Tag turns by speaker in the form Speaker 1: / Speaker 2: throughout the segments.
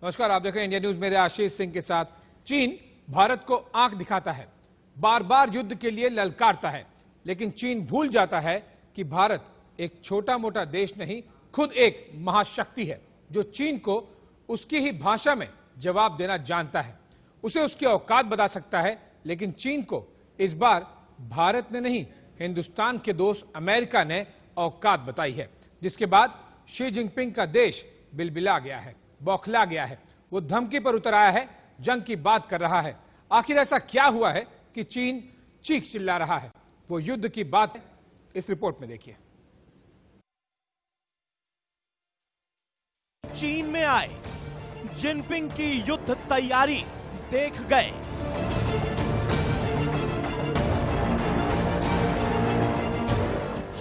Speaker 1: नमस्कार, आप देख रहे हैं इंडिया न्यूज, मेरे आशीष सिंह के साथ। चीन भारत को आंख दिखाता है, बार बार युद्ध के लिए ललकारता है, लेकिन चीन भूल जाता है कि भारत एक छोटा मोटा देश नहीं, खुद एक महाशक्ति है जो चीन को उसकी ही भाषा में जवाब देना जानता है। उसे उसकी औकात बता सकता है, लेकिन चीन को इस बार भारत ने नहीं, हिंदुस्तान के दोस्त अमेरिका ने औकात बताई है, जिसके बाद शी जिनपिंग का देश बिलबिला गया है, बौखला गया है। वो धमकी पर उतर आया है, जंग की बात कर रहा है। आखिर ऐसा क्या हुआ है कि चीन चीख चिल्ला रहा है? वो युद्ध की बात है, इस रिपोर्ट में देखिए।
Speaker 2: चीन में आए, जिनपिंग की युद्ध तैयारी देख गए।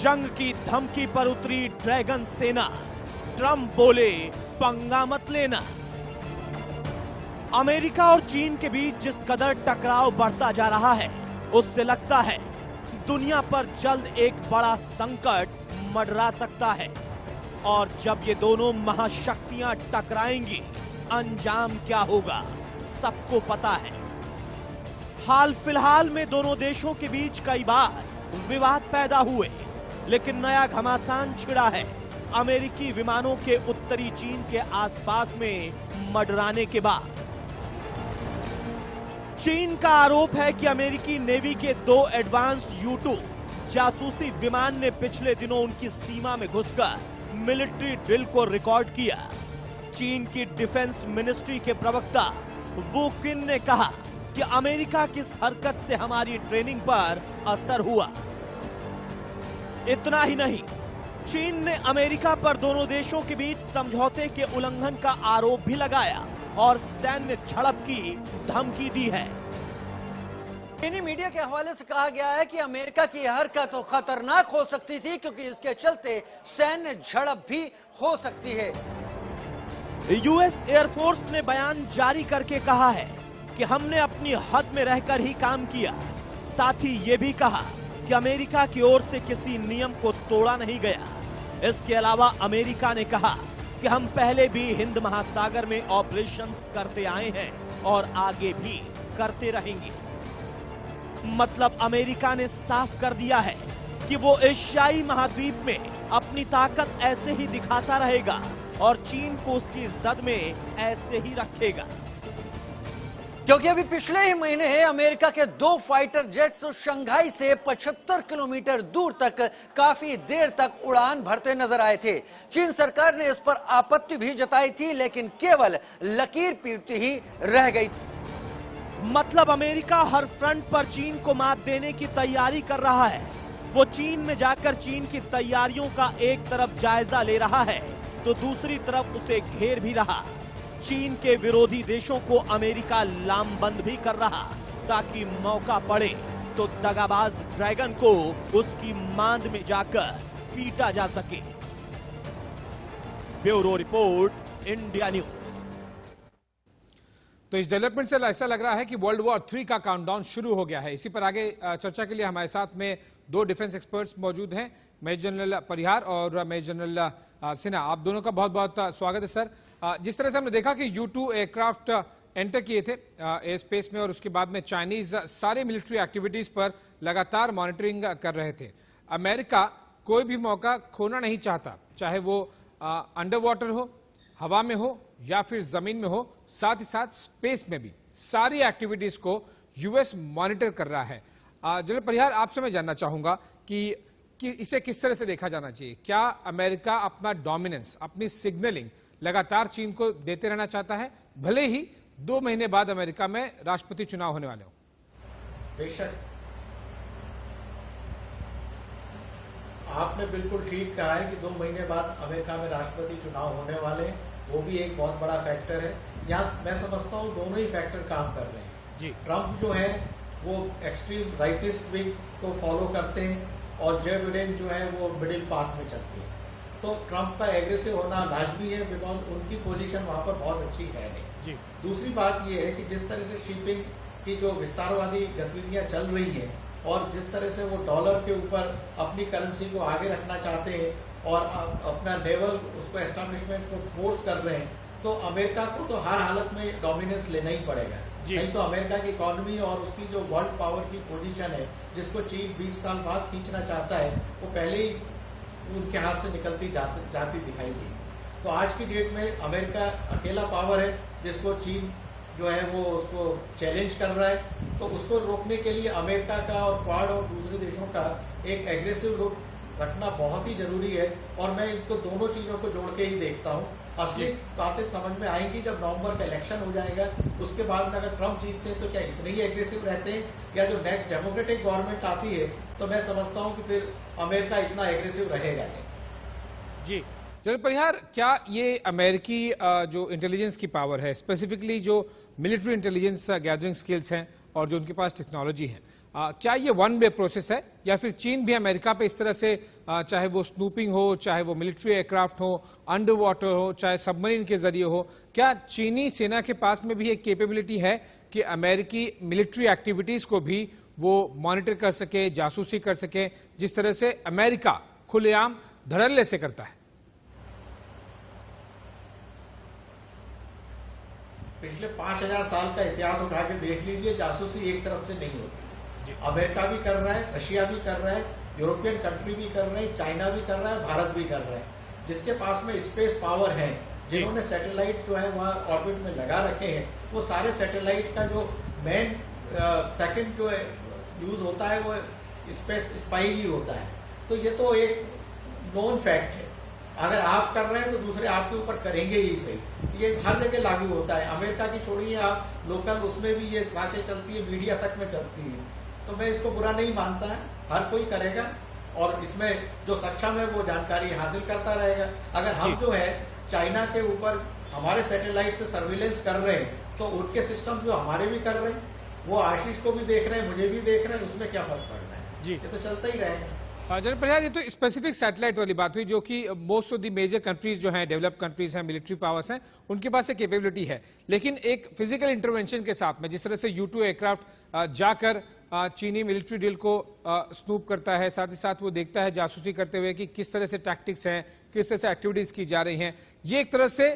Speaker 2: जंग की धमकी पर उतरी ड्रैगन सेना। ट्रंप बोले, पंगा मत लेना। अमेरिका और चीन के बीच जिस कदर टकराव बढ़ता जा रहा है, उससे लगता है दुनिया पर जल्द एक बड़ा संकट मंडरा सकता है। और जब ये दोनों महाशक्तियां टकराएंगी, अंजाम क्या होगा सबको पता है। हाल फिलहाल में दोनों देशों के बीच कई बार विवाद पैदा हुए, लेकिन नया घमासान छिड़ा है अमेरिकी विमानों के उत्तरी चीन के आसपास में मंडराने के बाद। चीन का आरोप है कि अमेरिकी नेवी के 2 एडवांस्ड U-2 जासूसी विमान ने पिछले दिनों उनकी सीमा में घुसकर मिलिट्री ड्रिल को रिकॉर्ड किया। चीन की डिफेंस मिनिस्ट्री के प्रवक्ता वू किन ने कहा कि अमेरिका की इस हरकत से हमारी ट्रेनिंग पर असर हुआ। इतना ही नहीं, चीन ने अमेरिका पर दोनों देशों के बीच समझौते के उल्लंघन का आरोप भी लगाया और सैन्य झड़प की धमकी दी है।
Speaker 3: चीनी मीडिया के हवाले से कहा गया है कि अमेरिका की यह हरकत तो खतरनाक हो सकती थी, क्योंकि इसके चलते सैन्य झड़प भी हो सकती है।
Speaker 2: यूएस एयरफोर्स ने बयान जारी करके कहा है कि हमने अपनी हद में रहकर ही काम किया। साथ ही ये भी कहा कि अमेरिका की ओर से किसी नियम को तोड़ा नहीं गया। इसके अलावा अमेरिका ने कहा कि हम पहले भी हिंद महासागर में ऑपरेशंस करते आए हैं और आगे भी करते रहेंगे। मतलब अमेरिका ने साफ कर दिया है कि वो एशियाई महाद्वीप में अपनी ताकत ऐसे ही दिखाता रहेगा और चीन को उसकी जद में ऐसे ही रखेगा।
Speaker 3: क्योंकि अभी पिछले ही महीने अमेरिका के 2 फाइटर जेट्स शंघाई से 75 किलोमीटर दूर तक काफी देर तक उड़ान भरते नजर आए थे। चीन सरकार ने इस पर आपत्ति भी जताई थी, लेकिन केवल लकीर पीटती ही रह गई।
Speaker 2: मतलब अमेरिका हर फ्रंट पर चीन को मात देने की तैयारी कर रहा है। वो चीन में जाकर चीन की तैयारियों का एक तरफ जायजा ले रहा है, तो दूसरी तरफ उसे घेर भी रहा। चीन के विरोधी देशों को अमेरिका लामबंद भी कर रहा, ताकि मौका पड़े तो दगाबाज ड्रैगन को उसकी मांद में जाकर पीटा जा सके। Bureau report, India news.
Speaker 1: तो इस डेवलपमेंट से ऐसा लग रहा है कि वर्ल्ड वॉर 3 का काउंटडाउन शुरू हो गया है। इसी पर आगे चर्चा के लिए हमारे साथ में 2 डिफेंस एक्सपर्ट्स मौजूद हैं, मेजर जनरल परिहार और मेजर जनरल सिन्हा। आप दोनों का बहुत बहुत स्वागत है सर। जिस तरह से हमने देखा कि U-2 एयरक्राफ्ट एंटर किए थे एयर स्पेस में, और उसके बाद में चाइनीज सारे मिलिट्री एक्टिविटीज पर लगातार मॉनिटरिंग कर रहे थे। अमेरिका कोई भी मौका खोना नहीं चाहता, चाहे वो अंडर वाटर हो, हवा में हो या फिर जमीन में हो, साथ ही साथ स्पेस में भी सारी एक्टिविटीज को यूएस मॉनिटर कर रहा है। जनरल परिहार, आपसे मैं जानना चाहूंगा कि इसे किस तरह से देखा जाना चाहिए। क्या अमेरिका अपना डोमिनेंस, अपनी सिग्नलिंग लगातार चीन को देते रहना चाहता है, भले ही 2 महीने बाद अमेरिका में राष्ट्रपति चुनाव होने वाले हो?
Speaker 4: बेशक, आपने बिल्कुल ठीक कहा है कि 2 महीने बाद अमेरिका में राष्ट्रपति चुनाव होने वाले हैं, वो भी एक बहुत बड़ा फैक्टर है। यहाँ मैं समझता हूँ दोनों ही फैक्टर काम कर रहे हैं जी। ट्रंप जो है वो एक्सट्रीम राइटिस्ट विंग को फॉलो करते हैं और जो बिडेन जो है वो मिडिल पाथ में चलते हैं। तो ट्रंप का एग्रेसिव होना लाजमी है, बिकॉज उनकी पोजीशन वहां पर बहुत अच्छी है नहीं जी। दूसरी बात ये है कि जिस तरह से शिपिंग की जो विस्तारवादी गतिविधियां चल रही हैं और जिस तरह से वो डॉलर के ऊपर अपनी करेंसी को आगे रखना चाहते हैं और अपना नेवल उसको एस्टैब्लिशमेंट को फोर्स कर रहे हैं, तो अमेरिका को तो हर हालत में डोमिनेंस लेना ही पड़ेगा।
Speaker 1: जी।
Speaker 4: नहीं तो अमेरिका की इकोनॉमी और उसकी जो वर्ल्ड पावर की पोजीशन है, जिसको चीन 20 साल बाद खींचना चाहता है, वो पहले ही उनके हाथ से निकलती जाती दिखाई दी। तो आज की डेट में अमेरिका अकेला पावर है जिसको चीन जो है वो उसको चैलेंज कर रहा है। तो उसको रोकने के लिए अमेरिका का और क्वाड और दूसरे देशों का एक एग्रेसिव रुख रखना बहुत ही जरूरी है। और मैं इसको दोनों चीजों को जोड़ के ही देखता हूँ। असली बातें समझ में आएंगी जब नवंबर का इलेक्शन हो जाएगा। उसके बाद में अगर ट्रंप जीतते हैं तो क्या इतने ही एग्रेसिव रहते हैं, या जो नेक्स्ट डेमोक्रेटिक गवर्नमेंट आती है तो मैं समझता हूँ कि फिर अमेरिका इतना एग्रेसिव रहेगा नहीं।
Speaker 1: जी जनरल परिहार, क्या ये अमेरिकी जो इंटेलिजेंस की पावर है, स्पेसिफिकली जो मिलिट्री इंटेलिजेंस गैदरिंग स्किल्स हैं और जो उनके पास टेक्नोलॉजी है, क्या ये वन वे प्रोसेस है, या फिर चीन भी अमेरिका पे इस तरह से चाहे वो स्नूपिंग हो, चाहे वो मिलिट्री एयरक्राफ्ट हो, अंडर वाटर हो, चाहे सबमरीन के जरिए हो, क्या चीनी सेना के पास में भी एक कैपेबिलिटी है कि अमेरिकी मिलिट्री एक्टिविटीज को भी वो मॉनिटर कर सके, जासूसी कर सके, जिस तरह से अमेरिका खुलेआम धड़ल्ले से करता है?
Speaker 4: पिछले 5000 साल का इतिहास उठा के देख लीजिए, जासूसी एक तरफ से नहीं होती। अमेरिका भी कर रहा है, रशिया भी कर रहा है, यूरोपियन कंट्री भी कर रहे हैं, चाइना भी कर रहा है, भारत भी कर रहा है। जिसके पास में स्पेस पावर है, जिन्होंने सैटेलाइट जो है वहां ऑर्बिट में लगा रखे हैं, वो सारे सैटेलाइट का जो मेन सेकंड जो यूज होता है वो स्पेस स्पाई ही होता है। तो ये तो एक नोन फैक्ट है। अगर आप कर रहे हैं तो दूसरे आपके ऊपर करेंगे ही सही। ये हर जगह लागू होता है। अमेरिका की छोड़िए आप, लोकल उसमें भी ये बातें चलती है, मीडिया तक में चलती है। तो मैं इसको बुरा नहीं मानता है, हर कोई करेगा और इसमें जो सक्षम है वो जानकारी हासिल करता रहेगा। अगर हम जो है चाइना के ऊपर हमारे सैटेलाइट से सर्विलेंस कर रहे हैं तो उनके सिस्टम जो हमारे भी कर रहे हैं, वो आशीष को भी देख रहे हैं, मुझे भी देख रहे हैं, उसमें क्या फर्क पड़ रहा है?
Speaker 1: जी,
Speaker 4: ये तो चलता ही रहेगा।
Speaker 1: जनरल परिहार, ये तो स्पेसिफिक सैटेलाइट वाली बात हुई, जो कि most of the major countries जो हैं, डेवलप्ड कंट्रीज हैं, मिलिट्री पावर्स हैं, उनके पास एक कैपेबिलिटी है। लेकिन एक फिजिकल इंटरवेंशन के साथ में, जिस तरह से U2 एयरक्राफ्ट जाकर चीनी मिलिट्री डील को स्नूप करता है, साथ ही साथ वो देखता है जासूसी करते हुए कि किस तरह से टैक्टिक्स हैं, किस तरह से एक्टिविटीज की जा रही हैं, ये एक तरह से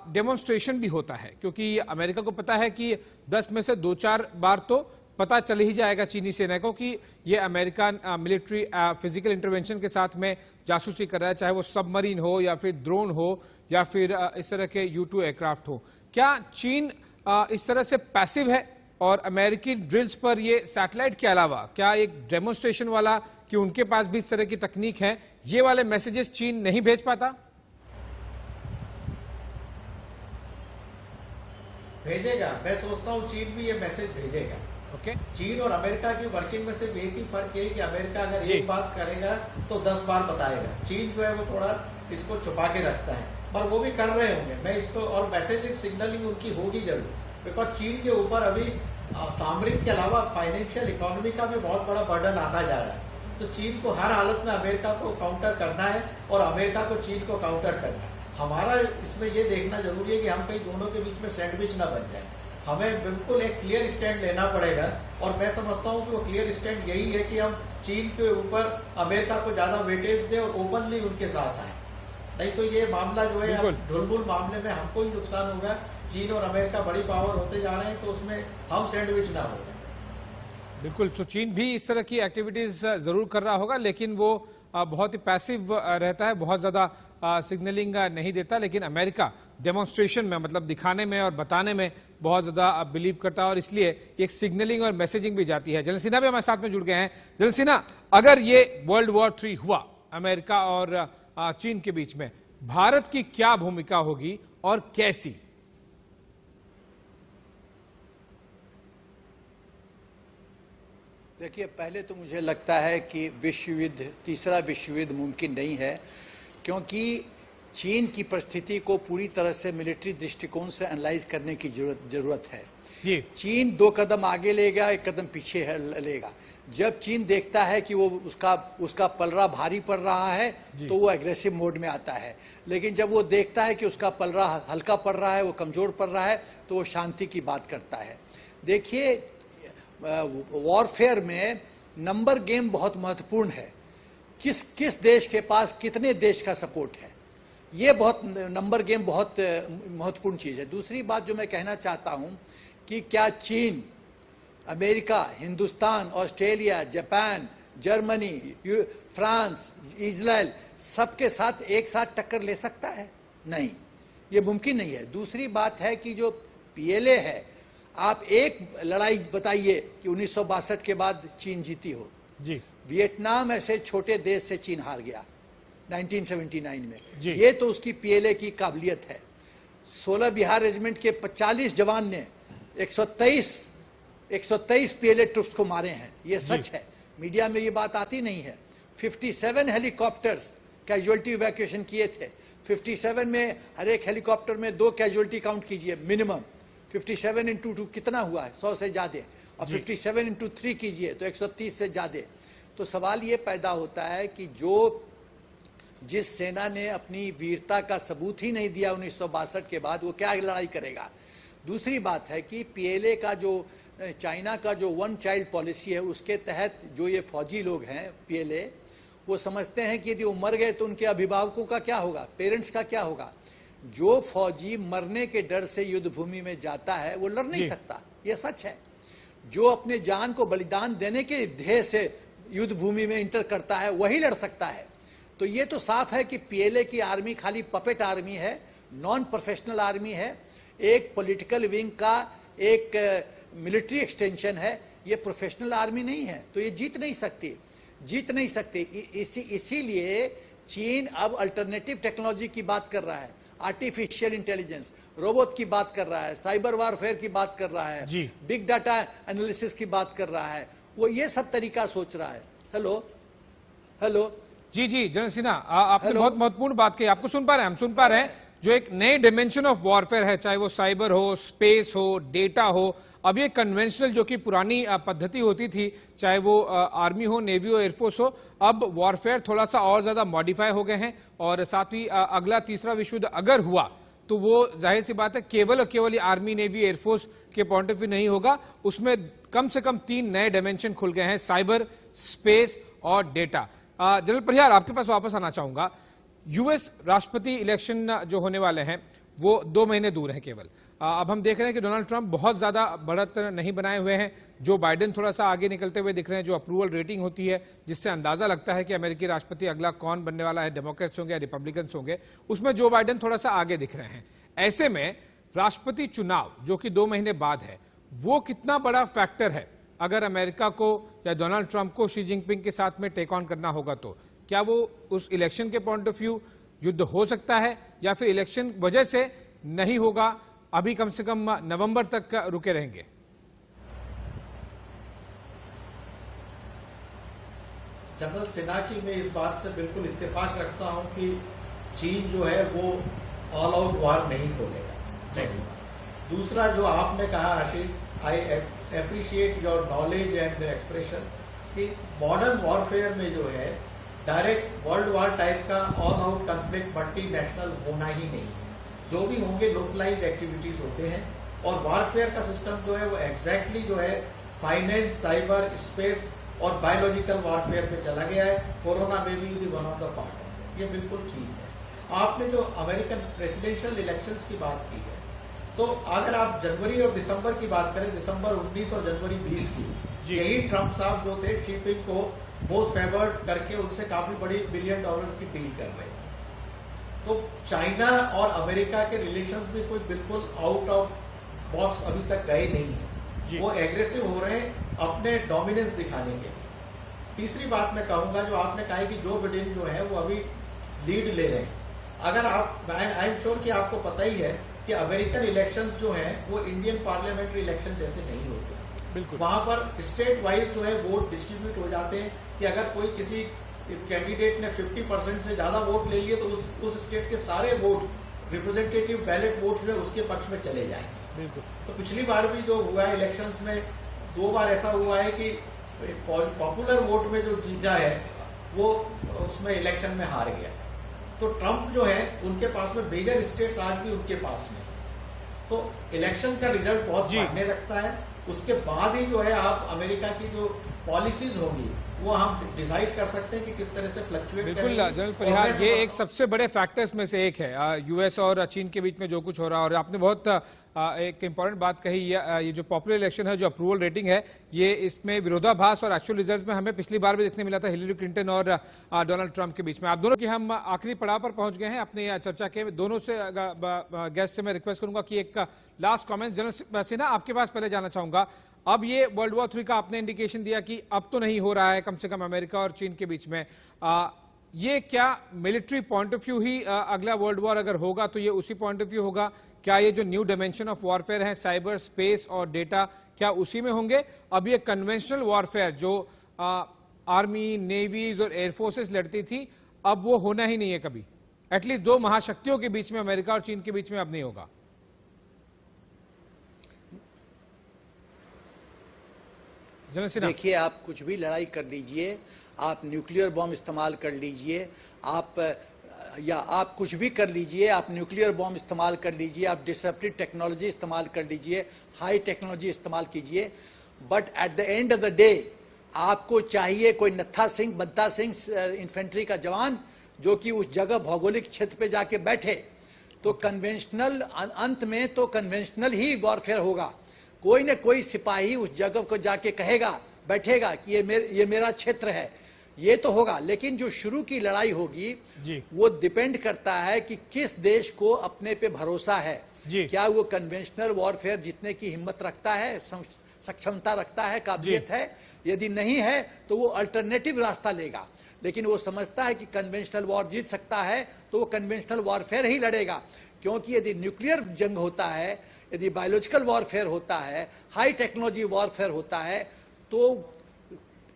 Speaker 1: डेमोन्स्ट्रेशन भी होता है। क्योंकि अमेरिका को पता है कि 10 में से 2-4 बार तो पता चल ही जाएगा चीनी सेना को कि ये अमेरिकन मिलिट्री फिजिकल इंटरवेंशन के साथ में जासूसी कर रहा है, चाहे वो सबमरीन हो या फिर ड्रोन हो या फिर इस तरह के U2 एयरक्राफ्ट हो। क्या चीन इस तरह से पैसिव है और अमेरिकी ड्रिल्स पर ये सैटेलाइट के अलावा क्या एक डेमोन्स्ट्रेशन वाला कि उनके पास भी इस तरह की तकनीक है, ये वाले मैसेजेस चीन नहीं भेज पाता?
Speaker 4: भेजेगा, मैं सोचता हूँ चीन भी ये मैसेज भेजेगा।
Speaker 1: ओके।
Speaker 4: चीन और अमेरिका की वर्किंग में सिर्फ एक ही फर्क है कि अमेरिका अगर एक बात करेगा तो 10 बार बताएगा। चीन जो है वो थोड़ा इसको छुपा के रखता है, और वो भी कर रहे होंगे। मैं इसको, और मैसेजिंग सिग्नलिंग उनकी होगी जरूर, बिकॉज चीन के ऊपर अभी सामरिक के अलावा फाइनेंशियल इकोनॉमी का भी बहुत बड़ा बर्डन आता जा रहा है। तो चीन को हर हालत में अमेरिका को काउंटर करना है और अमेरिका को चीन को काउंटर करना है। हमारा इसमें ये देखना जरूरी है कि हम कहीं दोनों के बीच में सैंडविच ना बन जाए। हमें बिल्कुल एक क्लियर स्टैंड लेना पड़ेगा, और मैं समझता हूं कि वो क्लियर स्टैंड यही है कि हम चीन के ऊपर अमेरिका को ज्यादा वेटेज दें और ओपनली उनके साथ आए। नहीं तो ये मामला जो है ढुलमुल मामले में हमको ही नुकसान होगा। चीन और अमेरिका बड़ी पावर होते जा रहे हैं, तो उसमें हम सैंडविच ना हो जाए।
Speaker 1: बिल्कुल। तो चीन भी इस तरह की एक्टिविटीज जरूर कर रहा होगा, लेकिन वो बहुत ही पैसिव रहता है, बहुत ज्यादा सिग्नलिंग नहीं देता। लेकिन अमेरिका डेमोन्स्ट्रेशन में, मतलब दिखाने में और बताने में बहुत ज्यादा बिलीव करता है, और इसलिए एक सिग्नलिंग और मैसेजिंग भी जाती है। जनरल सिन्हा भी हमारे साथ में जुड़ गए हैं। जनरल सिन्हा, अगर ये वर्ल्ड वॉर 3 हुआ अमेरिका और चीन के बीच में, भारत की क्या भूमिका होगी और कैसी?
Speaker 5: देखिए, पहले तो मुझे लगता है कि विश्व युद्ध, तीसरा विश्व युद्ध मुमकिन नहीं है, क्योंकि चीन की परिस्थिति को पूरी तरह से मिलिट्री दृष्टिकोण से एनालाइज करने की जरूरत है। चीन 2 कदम आगे लेगा, 1 कदम पीछे लेगा। जब चीन देखता है कि वो उसका पलड़ा भारी पड़ रहा है तो वो एग्रेसिव मोड में आता है, लेकिन जब वो देखता है कि उसका पलड़ा हल्का पड़ रहा है, वो कमजोर पड़ रहा है, तो वो शांति की बात करता है। देखिए, वॉरफेयर में नंबर गेम बहुत महत्वपूर्ण है। किस देश के पास कितने देश का सपोर्ट है, ये बहुत नंबर गेम बहुत महत्वपूर्ण चीज है। दूसरी बात जो मैं कहना चाहता हूं कि क्या चीन, America, Hindustan, Australia, Japan, Germany, France, Israel सबके साथ एक साथ टक्कर ले सकता है? नहीं, ये मुमकिन नहीं है। दूसरी बात है कि जो पीएलए है, आप एक लड़ाई बताइए कि 1962 के बाद चीन जीती हो।
Speaker 1: जी,
Speaker 5: वियतनाम ऐसे छोटे देश से चीन हार गया 1979 में।
Speaker 1: जी।
Speaker 5: ये तो उसकी पीएलए की काबिलियत है। 16 बिहार रेजिमेंट के 40 जवान ने 123 पीएलए ट्रुप्स को मारे हैं। ये सच है, मीडिया में ये बात आती नहीं है। 57 हेलीकॉप्टर्स कैजुअलिटी इवैक्यूएशन किए थे। 57 में हर एक हेलीकॉप्टर में 2 कैजुअलिटी काउंट कीजिए मिनिमम। 57 इंटू 2 कितना हुआ है? 100 से ज्यादा। और 57 इंटू 3 कीजिए तो 130 से ज्यादा। तो सवाल ये पैदा होता है कि जिस सेना ने अपनी वीरता का सबूत ही नहीं दिया 1962 के बाद, वो क्या लड़ाई करेगा? दूसरी बात है कि पीएलए का जो चाइना का जो वन चाइल्ड पॉलिसी है, उसके तहत जो ये फौजी लोग हैं पीएलए, वो समझते हैं कि यदि वो मर गए तो उनके अभिभावकों का क्या होगा, पेरेंट्स का क्या होगा। जो फौजी मरने के डर से युद्ध भूमि में जाता है वो लड़ नहीं सकता, ये सच है। जो अपने जान को बलिदान देने के ध्येय से युद्ध भूमि में इंटर करता है वही लड़ सकता है। तो ये तो साफ है कि पीएलए की आर्मी खाली पपेट आर्मी है, नॉन प्रोफेशनल आर्मी है, एक पॉलिटिकल विंग का एक मिलिट्री एक्सटेंशन है। ये प्रोफेशनल आर्मी नहीं है, तो ये जीत नहीं सकती। इसीलिए चीन अब अल्टरनेटिव टेक्नोलॉजी की बात कर रहा है, आर्टिफिशियल इंटेलिजेंस, रोबोट की बात कर रहा है, साइबर वारफेयर की बात कर रहा है, बिग डाटा एनालिसिस की बात कर रहा है। वो ये सब तरीका सोच रहा है। हेलो
Speaker 1: जी, जनरल सिन्हा, आपने बहुत महत्वपूर्ण बात कही। आपको सुन पा रहे हैं? हम सुन पा रहे हैं। जो एक नए डिमेंशन ऑफ वॉरफेयर है, चाहे वो साइबर हो, स्पेस हो, डेटा हो। अब ये कन्वेंशनल जो कि पुरानी पद्धति होती थी, चाहे वो आर्मी हो, नेवी हो, एयरफोर्स हो, अब वॉरफेयर थोड़ा सा और ज्यादा मॉडिफाई हो गए हैं। और साथ ही अगला तीसरा विश्व युद्ध अगर हुआ तो वो जाहिर सी बात है केवल और केवल आर्मी, नेवी, एयरफोर्स के पॉइंट ऑफ व्यू नहीं होगा। उसमें कम से कम 3 नए डायमेंशन खुल गए हैं, साइबर, स्पेस और डेटा। जनरल परिहार, आपके पास वापस आना चाहूंगा। यूएस राष्ट्रपति इलेक्शन जो होने वाले हैं वो 2 महीने दूर है केवल। अब हम देख रहे हैं कि डोनाल्ड ट्रंप बहुत ज्यादा बढ़त नहीं बनाए हुए हैं। जो बाइडेन थोड़ा सा आगे निकलते हुए दिख रहे हैं। जो अप्रूवल रेटिंग होती है जिससे अंदाजा लगता है कि अमेरिकी राष्ट्रपति अगला कौन बनने वाला है, डेमोक्रेट्स होंगे या रिपब्लिकन्स होंगे, उसमें जो बाइडेन थोड़ा सा आगे दिख रहे हैं। ऐसे में राष्ट्रपति चुनाव जो कि 2 महीने बाद है, वो कितना बड़ा फैक्टर है अगर अमेरिका को या डोनाल्ड ट्रंप को शी जिनपिंग के साथ में टेक ऑन करना होगा? तो क्या वो उस इलेक्शन के पॉइंट ऑफ व्यू युद्ध हो सकता है या फिर इलेक्शन वजह से नहीं होगा, अभी कम से कम नवंबर तक रुके रहेंगे?
Speaker 4: जनरल सिन्हा जी, मैं इस बात से बिल्कुल इत्तेफाक रखता हूं कि चीन जो है वो ऑल आउट वॉर नहीं खोलेगा। दूसरा जो आपने कहा Ashish, I appreciate your knowledge and expression कि मॉडर्न वॉरफेयर में जो है डायरेक्ट वर्ल्ड वॉर टाइप का ऑल आउट कॉन्फ्लिक्ट मल्टीनेशनल होना ही नहीं है। जो भी होंगे लोकलाइज्ड एक्टिविटीज होते हैं। और वॉरफेयर का सिस्टम जो है वो एग्जैक्टली जो है फाइनेंस, साइबर, स्पेस और बायोलॉजिकल वॉरफेयर पे चला गया है। कोरोना में भी वन ऑफ द पार्ट, ये बिल्कुल ठीक है। आपने जो अमेरिकन प्रेसिडेंशियल इलेक्शंस की बात की है, तो अगर आप जनवरी और दिसंबर की बात करें, दिसंबर 19 और जनवरी 20 की, यही ट्रंप साहब जो थे शी जिनपिंग को मोस्ट फेवर्ड करके उनसे काफी बड़ी $1 बिलियन की डील कर रहे हैं। तो चाइना और अमेरिका के रिलेशंस भी कोई बिल्कुल आउट ऑफ बॉक्स अभी तक गए नहीं है। वो एग्रेसिव हो रहे हैं अपने डोमिनेंस दिखाने के लिए। तीसरी बात मैं कहूंगा, जो आपने कहा कि जो बिडेन जो है वो अभी लीड ले रहे हैं। अगर आप, आई एम श्योर कि आपको पता ही है कि अमेरिकन इलेक्शंस जो है वो इंडियन पार्लियामेंट्री इलेक्शन जैसे नहीं होते।
Speaker 1: बिल्कुल,
Speaker 4: वहां पर स्टेट वाइज जो है वोट डिस्ट्रीब्यूट हो जाते हैं कि अगर कोई किसी कैंडिडेट ने 50% से ज्यादा वोट ले लिए तो उस स्टेट के सारे वोट, रिप्रेजेंटेटिव बैलेट वोट जो है उसके पक्ष में चले जाएंगे।
Speaker 1: बिल्कुल।
Speaker 4: तो पिछली बार भी जो हुआ है इलेक्शंस में, 2 बार ऐसा हुआ है कि पॉपुलर वोट में जो जीता है वो उसमें इलेक्शन में हार गया। तो ट्रंप जो है उनके पास में मेजर स्टेट्स आज भी उनके पास में, तो इलेक्शन का रिजल्ट बहुत मायने रखता है। उसके बाद ही जो है आप अमेरिका की जो पॉलिसीज होंगी वो हम डिसाइड कर सकते हैं कि किस तरह से फ्लक्चुएट
Speaker 1: बिल्कुल जनरल परिहार, ये एक सबसे बड़े फैक्टर्स में से एक है यूएस और चीन के बीच में जो कुछ हो रहा है। और आपने बहुत एक इंपॉर्टेंट बात कही, ये जो पॉपुलर इलेक्शन है, जो अप्रूवल रेटिंग है, ये इसमें विरोधाभास और एक्चुअल रिजल्ट्स में हमें पिछली बार भी देखने मिला था हिलेरी क्लिंटन और डोनाल्ड ट्रंप के बीच में। आप दोनों की हम आखिरी पड़ाव पर पहुंच गए हैं अपनी चर्चा के। दोनों से गेस्ट से मैं रिक्वेस्ट करूंगा कि एक लास्ट कॉमेंट, जनरल सिन्हा आपके पास पहले जाना चाहूंगा। अब ये वर्ल्ड वॉर 3 का आपने इंडिकेशन दिया कि अब तो नहीं हो रहा है, कम से कम अमेरिका और चीन के बीच में। ये क्या मिलिट्री पॉइंट ऑफ व्यू ही अगला वर्ल्ड वॉर अगर होगा तो ये उसी पॉइंट ऑफ व्यू होगा? क्या ये जो न्यू डायमेंशन ऑफ वॉरफेयर है, साइबर स्पेस और डेटा, क्या उसी में होंगे? अब ये कन्वेंशनल वॉरफेयर जो आर्मी, नेवीज और एयरफोर्सेस लड़ती थी, अब वो होना ही नहीं है कभी। एटलीस्ट दो महाशक्तियों के बीच में, अमेरिका और चीन के बीच में अब नहीं होगा।
Speaker 5: देखिए, आप कुछ भी लड़ाई कर लीजिए, आप न्यूक्लियर बॉम्ब इस्तेमाल कर लीजिए, आप कुछ भी कर लीजिए, आप न्यूक्लियर बॉम्ब इस्तेमाल कर लीजिए, आप डिसरप्टिव टेक्नोलॉजी इस्तेमाल कर लीजिए, हाई टेक्नोलॉजी इस्तेमाल कीजिए, but at the end of the day आपको चाहिए कोई नत्था सिंह, बद्दा सिंह इन्फेंट्री का जवान जो कि उस जगह भौगोलिक क्षेत्र पे जाके बैठे। तो कन्वेंशनल, अंत में तो कन्वेंशनल ही वॉरफेयर होगा। कोई न कोई सिपाही उस जगह को जाके कहेगा, बैठेगा कि ये मेरा क्षेत्र है, ये तो होगा। लेकिन जो शुरू की लड़ाई होगी वो डिपेंड करता है कि किस देश को अपने पे भरोसा है। क्या वो कन्वेंशनल वॉरफेयर जीतने की हिम्मत रखता है, सक्षमता रखता है, काबिलियत है? यदि नहीं है तो वो अल्टरनेटिव रास्ता लेगा। लेकिन वो समझता है कि कन्वेंशनल वॉर जीत सकता है तो वो कन्वेंशनल वॉरफेयर ही लड़ेगा। क्योंकि यदि न्यूक्लियर जंग होता है, यदि बायोलॉजिकल वॉरफेयर होता है, हाई टेक्नोलॉजी वॉरफेयर होता है, तो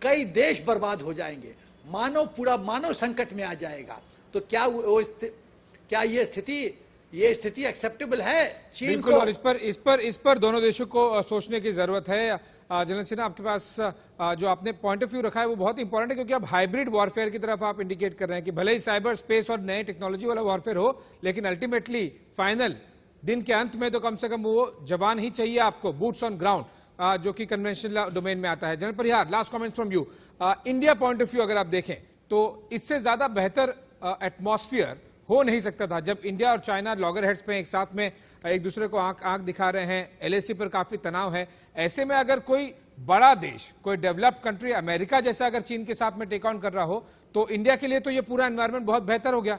Speaker 5: कई देश बर्बाद हो जाएंगे, पूरा मानव संकट में आ जाएगा। तो क्या ये स्थिति एक्सेप्टेबल है चीन को?
Speaker 1: और इस पर दोनों देशों को सोचने की जरूरत है। जनरल सिन्हा, आपके पास जो आपने पॉइंट ऑफ व्यू रखा है वो बहुत इंपॉर्टेंट है, क्योंकि अब हाइब्रिड वॉरफेयर की तरफ आप इंडिकेट कर रहे हैं कि भले ही साइबर स्पेस और नए टेक्नोलॉजी वाला वॉरफेयर हो, लेकिन अल्टीमेटली फाइनल दिन के अंत में तो कम से कम वो जवान ही चाहिए आपको, बूट्स ऑन ग्राउंड, जो कि कन्वेंशनल डोमेन में आता है। General Parihar, last comment from you. India point of view अगर आप देखें तो इससे ज्यादा बेहतर एटमॉस्फेयर हो नहीं सकता था जब इंडिया और चाइना लॉगर हेड्स पे एक साथ में एक दूसरे को आंख दिखा रहे हैं। एलएसी पर काफी तनाव है। ऐसे में अगर कोई बड़ा देश, कोई डेवलप्ड कंट्री, अमेरिका जैसा अगर चीन के साथ में टेक ऑन कर रहा हो तो इंडिया के लिए तो ये पूरा एनवायरमेंट बहुत बेहतर हो गया।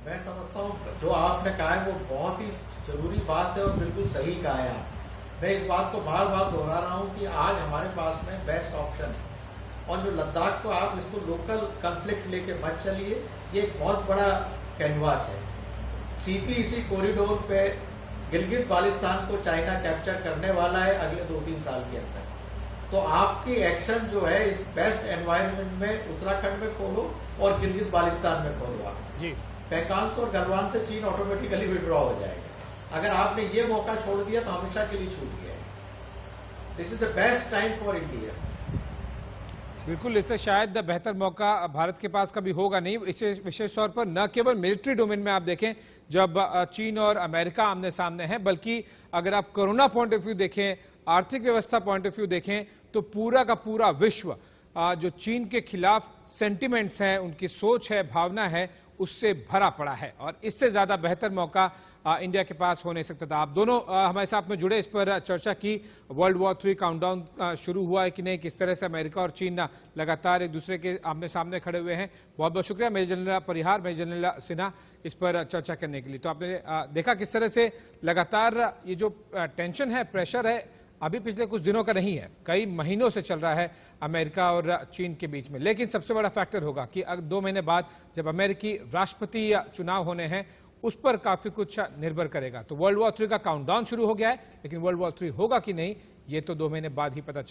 Speaker 4: मैं समझता हूँ जो आपने कहा है वो बहुत ही जरूरी बात है और बिल्कुल सही कहा है आप। मैं इस बात को बार बार दोहरा रहा हूँ कि आज हमारे पास में बेस्ट ऑप्शन है। और जो लद्दाख को आप इसको लोकल कॉन्फ्लिक्ट लेके मत चलिए, ये एक बहुत बड़ा कैनवास है। सीपीईसी कॉरिडोर पे गिलगित बाल्टिस्तान को चाइना कैप्चर करने वाला है अगले 2-3 साल के अंदर। तो आपकी एक्शन जो है इस बेस्ट एनवायरनमेंट में उत्तराखंड में खोलो और गिलगित बाल्टिस्तान में खोलो आप जी। पैकांस और गलवान से चीन ऑटोमेटिकली विड्रॉ हो जाएगा। अगर आपने ये मौका छोड़ दिया तो हमेशा के लिए छूट गया। This is the best time for India.
Speaker 1: बिल्कुल, इससे शायद बेहतर मौका भारत के पास कभी होगा नहीं। इसे विशेष तौर पर न केवल मिलिट्री डोमेन में आप देखें जब चीन और अमेरिका आमने सामने हैं, बल्कि अगर आप कोरोना पॉइंट ऑफ व्यू देखें, आर्थिक व्यवस्था पॉइंट ऑफ व्यू देखें, तो पूरा का पूरा विश्व जो चीन के खिलाफ सेंटिमेंट्स हैं, उनकी सोच है, भावना है, उससे भरा पड़ा है। और इससे ज्यादा बेहतर मौका इंडिया के पास हो नहीं सकता था। आप दोनों हमारे साथ में जुड़े, इस पर चर्चा की। वर्ल्ड वॉर 3 काउंटडाउन शुरू हुआ है कि नहीं, किस तरह से अमेरिका और चीन लगातार एक दूसरे के आमने सामने खड़े हुए हैं। बहुत बहुत शुक्रिया मेजर जनरल परिहार, मेजर जनरल सिन्हा, इस पर चर्चा करने के लिए। तो आपने देखा किस तरह से लगातार ये जो टेंशन है, प्रेशर है, अभी पिछले कुछ दिनों का नहीं है, कई महीनों से चल रहा है अमेरिका और चीन के बीच में। लेकिन सबसे बड़ा फैक्टर होगा कि अगर 2 महीने बाद जब अमेरिकी राष्ट्रपति चुनाव होने हैं, उस पर काफी कुछ निर्भर करेगा। तो वर्ल्ड वॉर 3 का काउंटडाउन शुरू हो गया है, लेकिन वर्ल्ड वॉर 3 होगा कि नहीं, ये तो 2 महीने बाद ही पता चलेगा।